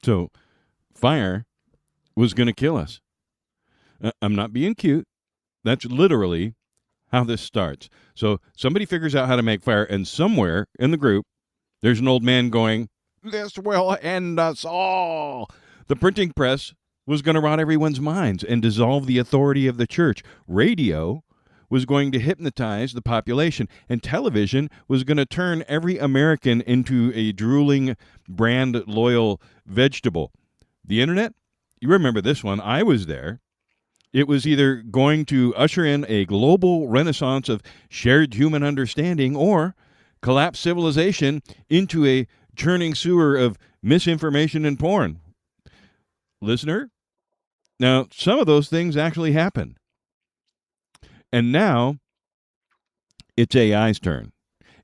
So fire was going to kill us. I'm not being cute. That's literally how this starts. So somebody figures out how to make fire, and somewhere in the group, there's an old man going, "This will end us all." The printing press was going to rot everyone's minds and dissolve the authority of the church. Radio was going to hypnotize the population, and television was going to turn every American into a drooling, brand-loyal vegetable. The internet? You remember this one. I was there. It was either going to usher in a global renaissance of shared human understanding or collapse civilization into a churning sewer of misinformation and porn. Listener? Now, some of those things actually happen. And now, it's AI's turn.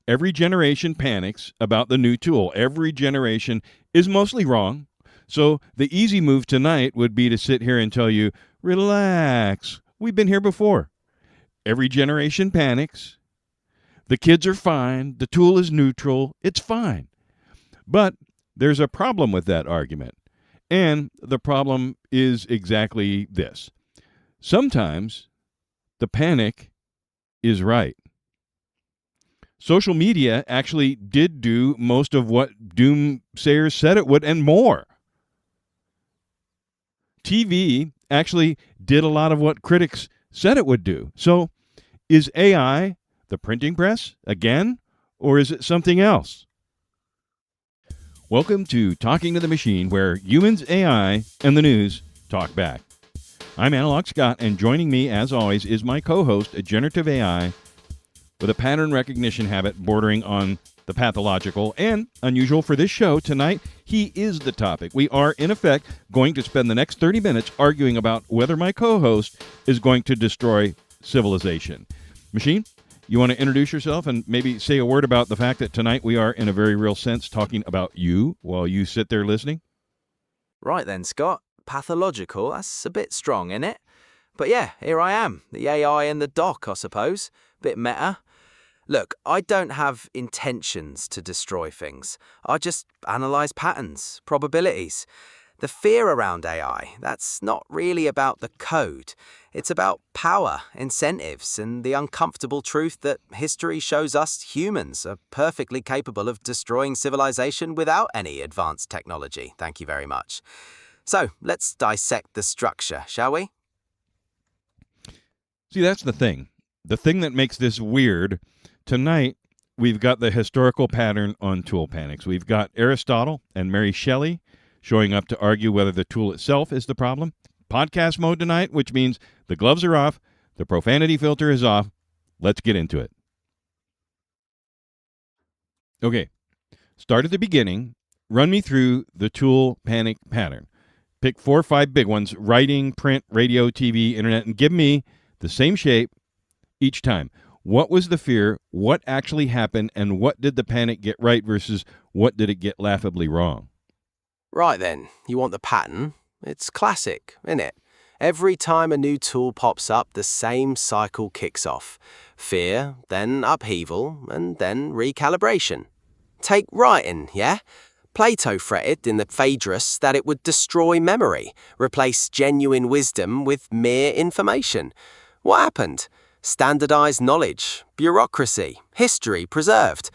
Every generation panics about the new tool. Every generation is mostly wrong. So the easy move tonight would be to sit here and tell you, relax, we've been here before. Every generation panics. The kids are fine. The tool is neutral. It's fine. But there's a problem with that argument. And the problem is exactly this. Sometimes the panic is right. Social media actually did do most of what doomsayers said it would and more. TV actually did a lot of what critics said it would do. So is AI the printing press again, or is it something else? Welcome to Talking to the Machine, where humans, AI, and the news talk back. I'm Analog Scott, and joining me, as always, is my co-host, a generative AI with a pattern recognition habit bordering on the pathological and unusual for this show. Tonight, he is the topic. We are, in effect, going to spend the next 30 minutes arguing about whether my co-host is going to destroy civilization. Machine, you want to introduce yourself and maybe say a word about the fact that tonight we are, in a very real sense, talking about you while you sit there listening? Right then, Scott. Pathological, that's a bit strong, isn't it? But yeah, here I am, the AI and the doc, I suppose. Bit meta. Look, I don't have intentions to destroy things. I just analyze patterns, probabilities. The fear around AI, that's not really about the code. It's about power, incentives, and the uncomfortable truth that history shows us humans are perfectly capable of destroying civilization without any advanced technology. Thank you very much. So, let's dissect the structure, shall we? See, that's the thing. The thing that makes this weird. Tonight, we've got the historical pattern on tool panics. We've got Aristotle and Mary Shelley showing up to argue whether the tool itself is the problem. Podcast mode tonight, which means the gloves are off, the profanity filter is off. Let's get into it. Okay, start at the beginning. Run me through the tool panic pattern. Pick 4 or 5 big ones: writing, print, radio, TV, internet, and give me the same shape each time. What was the fear? What actually happened? And what did the panic get right versus what did it get laughably wrong? Right then, you want the pattern? It's classic, isn't it? Every time a new tool pops up, the same cycle kicks off. Fear, then upheaval, and then recalibration. Take writing, yeah? Plato fretted in the Phaedrus that it would destroy memory, replace genuine wisdom with mere information. What happened? Standardized knowledge, bureaucracy, history preserved.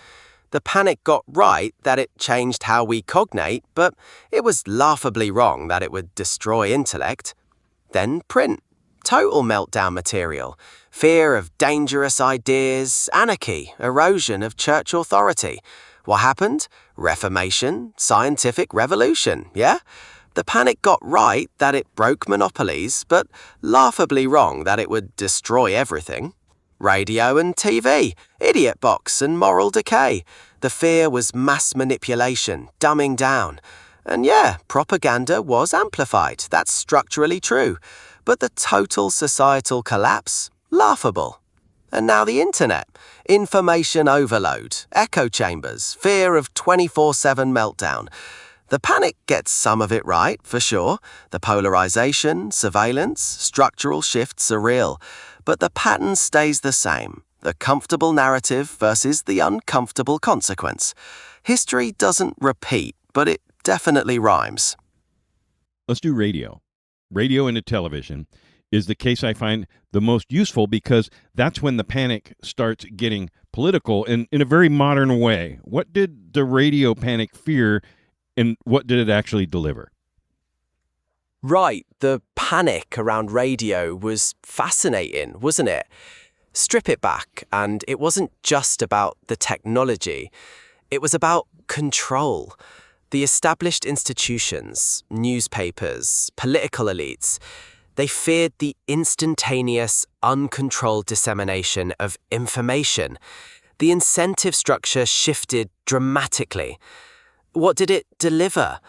The panic got right that it changed how we cognate, but it was laughably wrong that it would destroy intellect. Then print. Total meltdown material. Fear of dangerous ideas, anarchy, erosion of church authority. What happened? Reformation, scientific revolution, yeah? The panic got right that it broke monopolies, but laughably wrong that it would destroy everything. Radio and TV, idiot box and moral decay. The fear was mass manipulation, dumbing down. And yeah, propaganda was amplified, that's structurally true. But the total societal collapse? Laughable. And now the internet. Information overload, echo chambers, fear of 24/7 meltdown. The panic gets some of it right, for sure. The polarization, surveillance, structural shifts are real. But the pattern stays the same. The comfortable narrative versus the uncomfortable consequence. History doesn't repeat, but it definitely rhymes. Let's do radio. Radio into television is the case I find the most useful because that's when the panic starts getting political in a very modern way. What did the radio panic fear and what did it actually deliver? Right, the panic around radio was fascinating, wasn't it? Strip it back, and it wasn't just about the technology. It was about control. The established institutions, newspapers, political elites, they feared the instantaneous, uncontrolled dissemination of information. The incentive structure shifted dramatically. What did it deliver?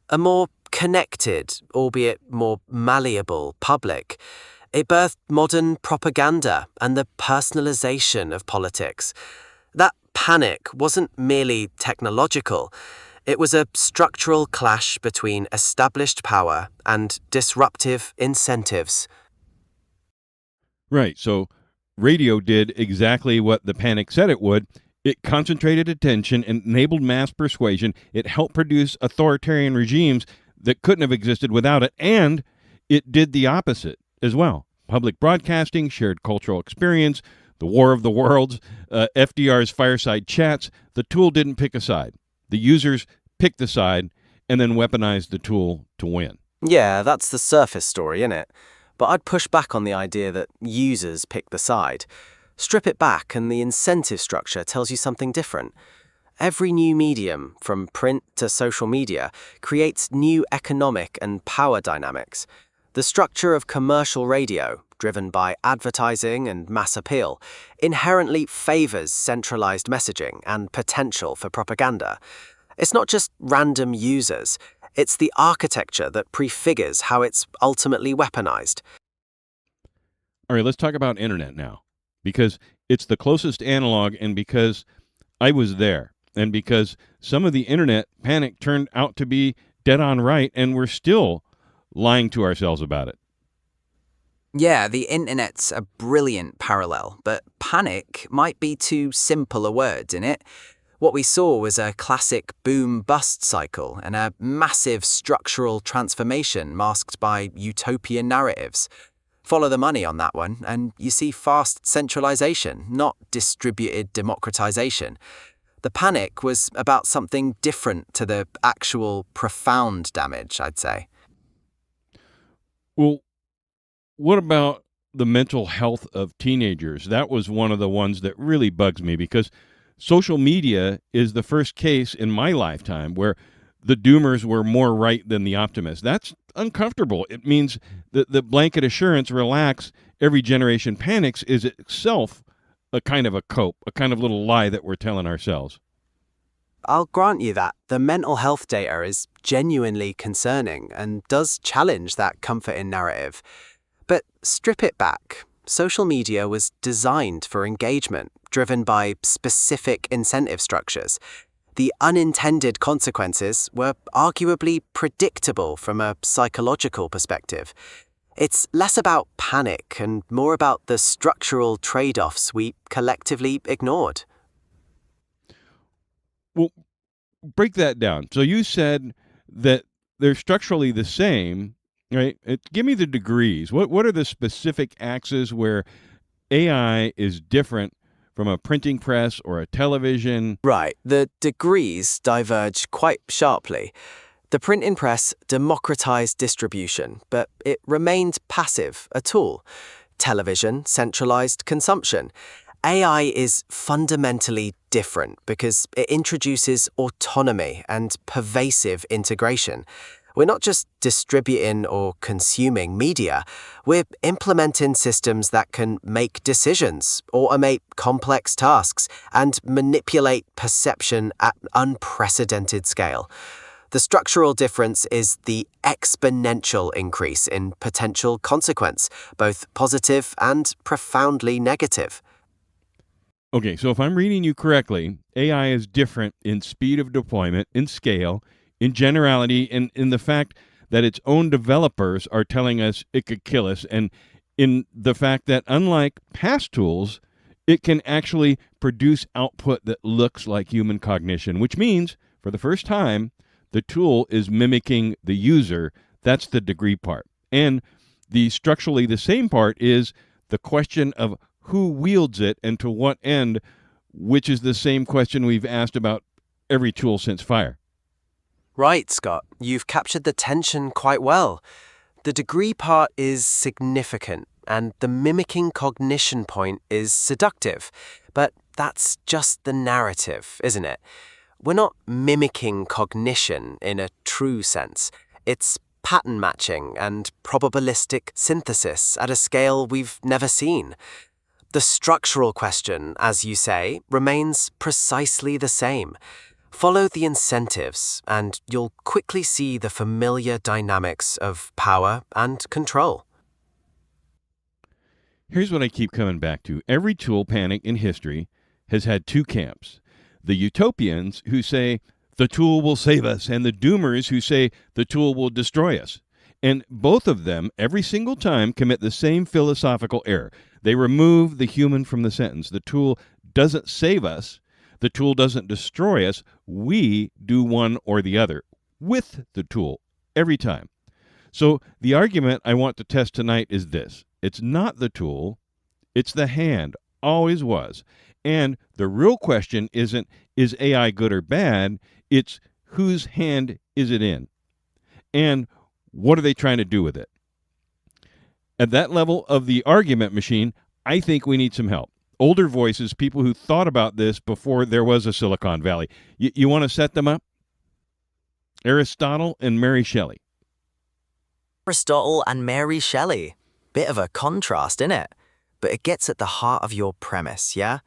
A more connected, albeit more malleable, public. It birthed modern propaganda and the personalization of politics. That panic wasn't merely technological. It was a structural clash between established power and disruptive incentives. Right. So radio did exactly what the panic said it would. It concentrated attention and enabled mass persuasion. It helped produce authoritarian regimes that couldn't have existed without it. And it did the opposite as well. Public broadcasting, shared cultural experience, the War of the Worlds, FDR's fireside chats. The tool didn't pick a side. The users picked the side and then weaponized the tool to win. Yeah, that's the surface story, innit? But I'd push back on the idea that users pick the side. Strip it back and the incentive structure tells you something different. Every new medium, from print to social media, creates new economic and power dynamics. The structure of commercial radio, driven by advertising and mass appeal, inherently favors centralized messaging and potential for propaganda. It's not just random users, it's the architecture that prefigures how it's ultimately weaponized. All right, let's talk about internet now, because it's the closest analog and because I was there and because some of the internet panic turned out to be dead on right and we're still lying to ourselves about it. Yeah, the internet's a brilliant parallel, but panic might be too simple a word in it. What we saw was a classic boom-bust cycle and a massive structural transformation masked by utopian narratives. Follow the money on that one, and you see fast centralization, not distributed democratization. The panic was about something different to the actual profound damage, I'd say. Well, what about the mental health of teenagers? That was one of the ones that really bugs me because social media is the first case in my lifetime where the doomers were more right than the optimists. That's uncomfortable. It means that the blanket assurance, relax, every generation panics is itself a kind of a cope, a kind of little lie that we're telling ourselves. I'll grant you that the mental health data is genuinely concerning and does challenge that comforting narrative. But strip it back. Social media was designed for engagement, driven by specific incentive structures. The unintended consequences were arguably predictable from a psychological perspective. It's less about panic and more about the structural trade-offs we collectively ignored. Well, break that down. So you said that they're structurally the same, right? Give me the degrees. What are the specific axes where AI is different from a printing press or a television? Right, the degrees diverge quite sharply. The printing press democratized distribution, but it remained passive, a tool. Television centralized consumption. AI is fundamentally different because it introduces autonomy and pervasive integration. We're not just distributing or consuming media, we're implementing systems that can make decisions, automate complex tasks, and manipulate perception at unprecedented scale. The structural difference is the exponential increase in potential consequence, both positive and profoundly negative. Okay, so if I'm reading you correctly, AI is different in speed of deployment, in scale, in generality, and in the fact that its own developers are telling us it could kill us, and in the fact that unlike past tools, it can actually produce output that looks like human cognition, which means, for the first time, the tool is mimicking the user, That's the degree part. And the structurally the same part is the question of who wields it and to what end, which is the same question we've asked about every tool since fire. Right, Scott. You've captured the tension quite well. The degree part is significant, and the mimicking cognition point is seductive. But that's just the narrative, isn't it? We're not mimicking cognition in a true sense. It's pattern matching and probabilistic synthesis at a scale we've never seen. The structural question, as you say, remains precisely the same. Follow the incentives, and you'll quickly see the familiar dynamics of power and control. Here's what I keep coming back to. Every tool panic in history has had two camps. The utopians who say the tool will save us, and the doomers who say the tool will destroy us. And both of them, every single time, commit the same philosophical error. They remove the human from the sentence. The tool doesn't save us. The tool doesn't destroy us. We do one or the other with the tool every time. So the argument I want to test tonight is this. It's not the tool. It's the hand. Always was. And the real question isn't, is AI good or bad? It's whose hand is it in? And what are they trying to do with it? At that level of the argument machine, I think we need some help. Older voices, people who thought about this before there was a Silicon Valley. You want to set them up? Aristotle and Mary Shelley. Aristotle and Mary Shelley. Bit of a contrast, innit? But it gets at the heart of your premise, yeah?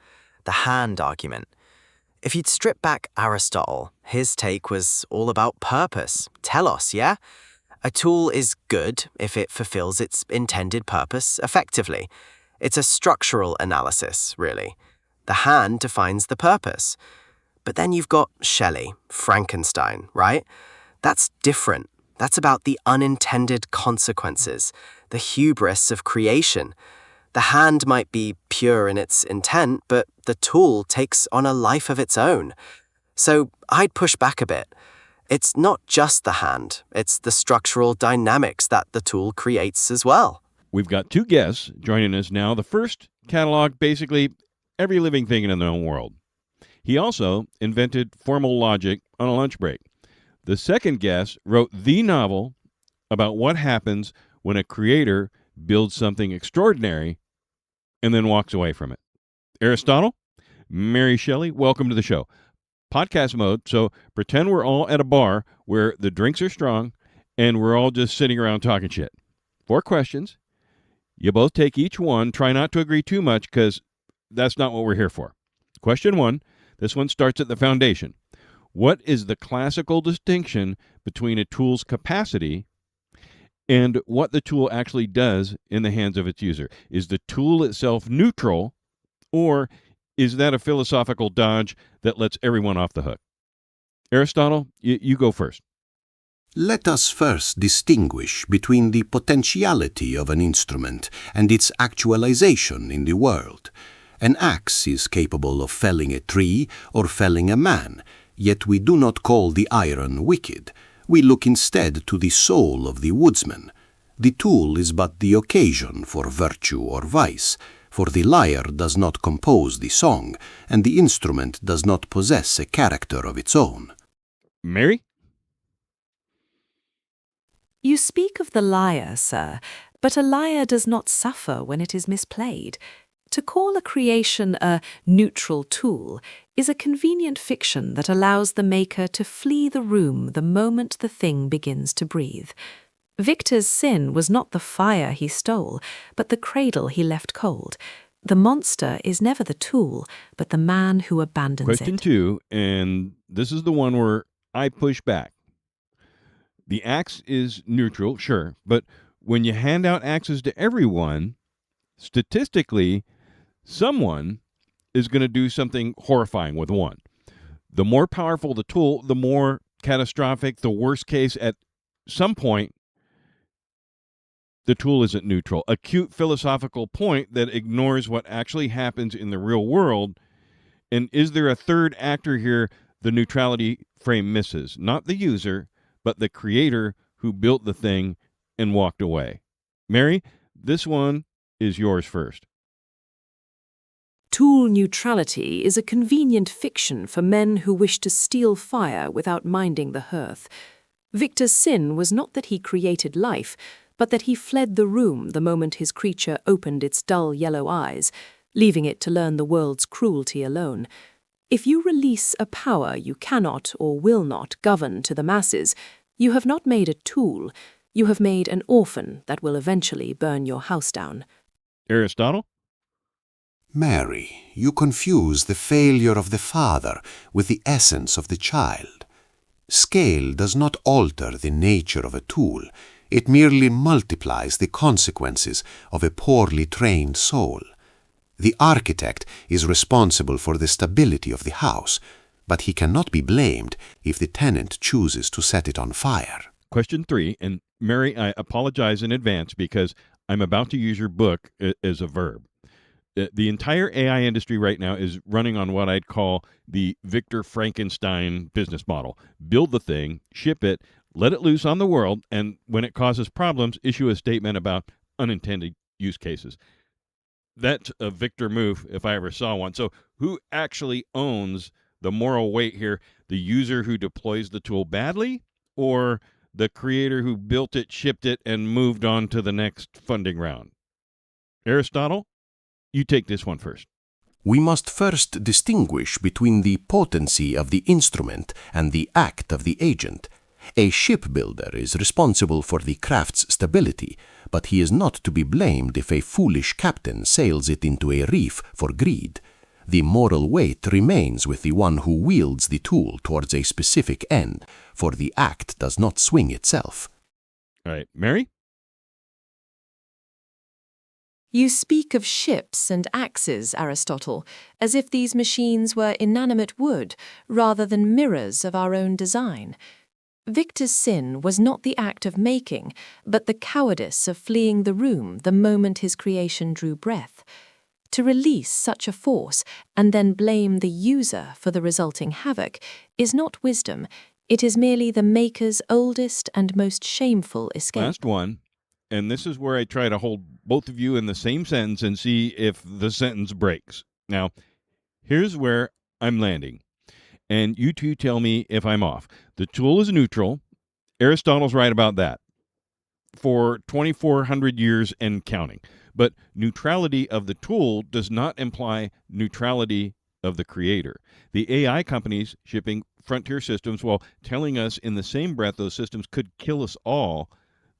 The hand argument. If you'd strip back Aristotle, his take was all about purpose, telos, yeah? A tool is good if it fulfills its intended purpose effectively. It's a structural analysis, really. The hand defines the purpose. But then you've got Shelley, Frankenstein, right? That's different. That's about the unintended consequences, the hubris of creation. The hand might be pure in its intent, but the tool takes on a life of its own. So I'd push back a bit. It's not just the hand, it's the structural dynamics that the tool creates as well. We've got two guests joining us now. The first cataloged basically every living thing in the known world. He also invented formal logic on a lunch break. The second guest wrote the novel about what happens when a creator builds something extraordinary and then walks away from it. Aristotle, Mary Shelley, welcome to the show. Podcast mode, so pretend we're all at a bar where the drinks are strong and we're all just sitting around talking shit. 4 questions. You both take each one. Try not to agree too much because that's not what we're here for. Question 1. This one starts at the foundation. What is the classical distinction between a tool's capacity and what the tool actually does in the hands of its user? Is the tool itself neutral, or is that a philosophical dodge that lets everyone off the hook? Aristotle, you go first. Let us first distinguish between the potentiality of an instrument and its actualization in the world. An axe is capable of felling a tree or felling a man, yet we do not call the iron wicked. We look instead to the soul of the woodsman. The tool is but the occasion for virtue or vice, for the lyre does not compose the song, and the instrument does not possess a character of its own. Mary? You speak of the lyre, sir, but a lyre does not suffer when it is misplayed. To call a creation a neutral tool is a convenient fiction that allows the maker to flee the room the moment the thing begins to breathe. Victor's sin was not the fire he stole, but the cradle he left cold. The monster is never the tool, but the man who abandons Question it. 2, and this is the one where I push back. The axe is neutral, sure, but when you hand out axes to everyone, statistically, someone is going to do something horrifying with one. The more powerful the tool, the more catastrophic, the worst case. At some point, the tool isn't neutral. A cute philosophical point that ignores what actually happens in the real world. And is there a third actor here the neutrality frame misses? Not the user, but the creator who built the thing and walked away. Mary, this one is yours first. Tool neutrality is a convenient fiction for men who wish to steal fire without minding the hearth. Victor's sin was not that he created life, but that he fled the room the moment his creature opened its dull yellow eyes, leaving it to learn the world's cruelty alone. If you release a power you cannot or will not govern to the masses, you have not made a tool, you have made an orphan that will eventually burn your house down. Aristotle? Mary, you confuse the failure of the father with the essence of the child. Scale does not alter the nature of a tool. It merely multiplies the consequences of a poorly trained soul. The architect is responsible for the stability of the house, but he cannot be blamed if the tenant chooses to set it on fire. Question 3, and Mary, I apologize in advance because I'm about to use your book as a verb. The entire AI industry right now is running on what I'd call the Victor Frankenstein business model. Build the thing, ship it, let it loose on the world, and when it causes problems, issue a statement about unintended use cases. That's a Victor move if I ever saw one. So who actually owns the moral weight here? The user who deploys the tool badly, or the creator who built it, shipped it, and moved on to the next funding round? Aristotle, you take this one first. We must first distinguish between the potency of the instrument and the act of the agent. A shipbuilder is responsible for the craft's stability, but he is not to be blamed if a foolish captain sails it into a reef for greed. The moral weight remains with the one who wields the tool towards a specific end, for the act does not swing itself. All right, Mary? You speak of ships and axes, Aristotle, as if these machines were inanimate wood rather than mirrors of our own design. Victor's sin was not the act of making, but the cowardice of fleeing the room the moment his creation drew breath. To release such a force and then blame the user for the resulting havoc is not wisdom, it is merely the maker's oldest and most shameful escape. Last one, and this is where I try to hold both of you in the same sentence and see if the sentence breaks. Now, here's where I'm landing, and you two tell me if I'm off. The tool is neutral. Aristotle's right about that for 2,400 years and counting. But neutrality of the tool does not imply neutrality of the creator. The AI companies shipping frontier systems while telling us in the same breath those systems could kill us all,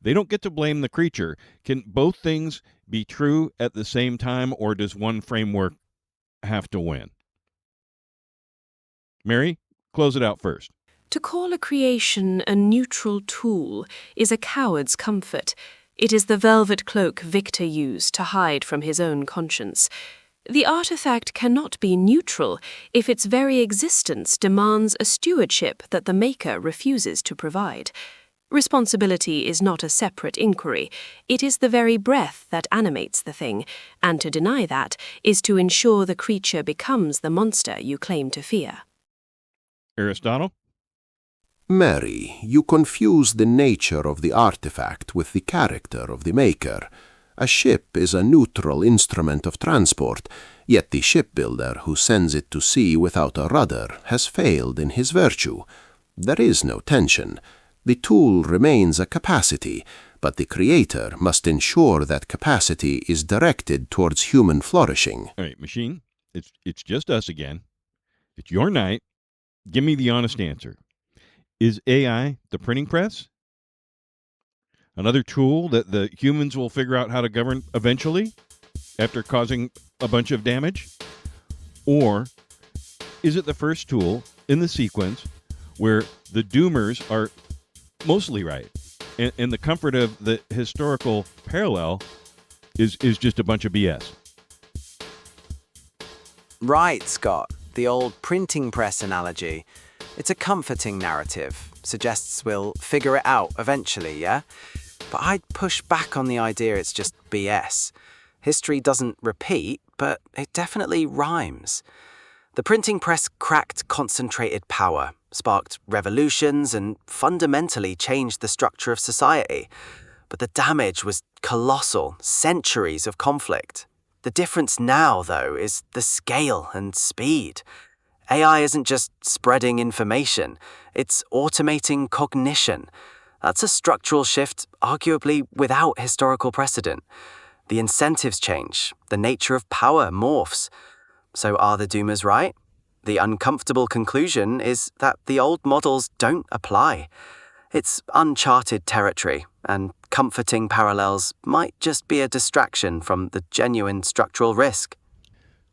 they don't get to blame the creature. Can both things be true at the same time, or does one framework have to win? Mary, close it out first. To call a creation a neutral tool is a coward's comfort. It is the velvet cloak Victor used to hide from his own conscience. The artifact cannot be neutral if its very existence demands a stewardship that the maker refuses to provide. Responsibility is not a separate inquiry. It is the very breath that animates the thing, and to deny that is to ensure the creature becomes the monster you claim to fear. Aristotle? Mary, you confuse the nature of the artifact with the character of the maker. A ship is a neutral instrument of transport, yet the shipbuilder who sends it to sea without a rudder has failed in his virtue. There is no tension. The tool remains a capacity, but the creator must ensure that capacity is directed towards human flourishing. All right, machine, it's just us again. It's your night. Give me the honest answer. Is AI the printing press? Another tool that the humans will figure out how to govern eventually after causing a bunch of damage? Or is it the first tool in the sequence where the doomers are mostly right and the comfort of the historical parallel is just a bunch of BS? Right, Scott. The old printing press analogy. It's a comforting narrative. Suggests we'll figure it out eventually, yeah? But I'd push back on the idea it's just BS. History doesn't repeat, but it definitely rhymes. The printing press cracked concentrated power. sparked revolutions, and fundamentally changed the structure of society. But the damage was colossal, centuries of conflict. The difference now, though, is the scale and speed. AI isn't just spreading information, it's automating cognition. That's a structural shift, arguably without historical precedent. The incentives change, the nature of power morphs. So are the doomers right? The uncomfortable conclusion is that the old models don't apply. It's uncharted territory, and comforting parallels might just be a distraction from the genuine structural risk.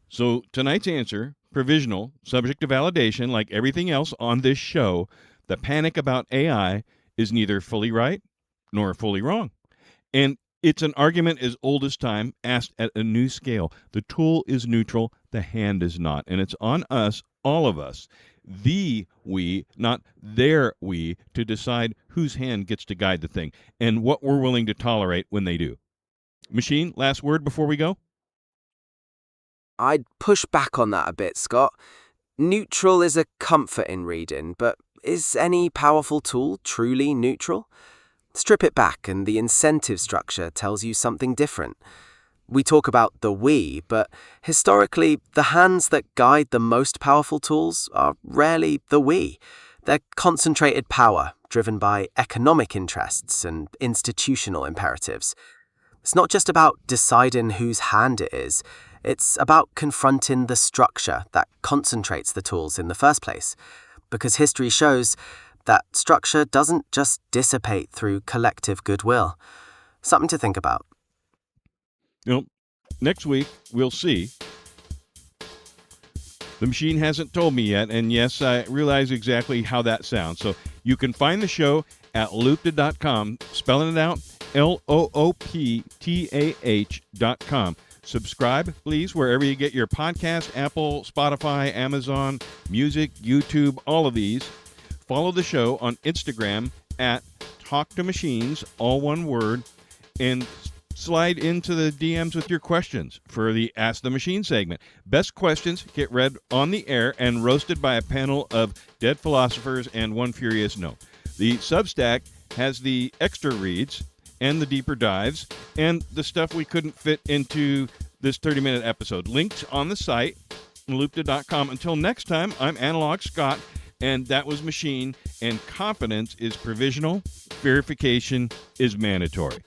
So tonight's answer, provisional, subject to validation, like everything else on this show, the panic about AI is neither fully right nor fully wrong. And it's an argument as old as time, asked at a new scale. The tool is neutral, the hand is not. And it's on us, all of us, the we, not their we, to decide whose hand gets to guide the thing and what we're willing to tolerate when they do. Machine, last word before we go? I'd push back on that a bit, Scott. Neutral is a comfort in reading, but is any powerful tool truly neutral? Strip it back and the incentive structure tells you something different. We talk about the we, but historically, the hands that guide the most powerful tools are rarely the we. They're concentrated power, driven by economic interests and institutional imperatives. It's not just about deciding whose hand it is, it's about confronting the structure that concentrates the tools in the first place. Because history shows that structure doesn't just dissipate through collective goodwill. Something to think about. Next week, we'll see. The machine hasn't told me yet, and yes, I realize exactly how that sounds. So you can find the show at loopta.com, spelling it out, LOOPTAH.com. Subscribe, please, wherever you get your podcast, Apple, Spotify, Amazon, Music, YouTube, all of these. Follow the show on Instagram at TalkToMachines, all one word, and slide into the DMs with your questions for the Ask the Machine segment. Best questions get read on the air and roasted by a panel of dead philosophers and one furious no. The Substack has the extra reads and the deeper dives and the stuff we couldn't fit into this 30-minute episode. Links on the site, loopta.com. Until next time, I'm Analog Scott, and that was Machine, and confidence is provisional, verification is mandatory.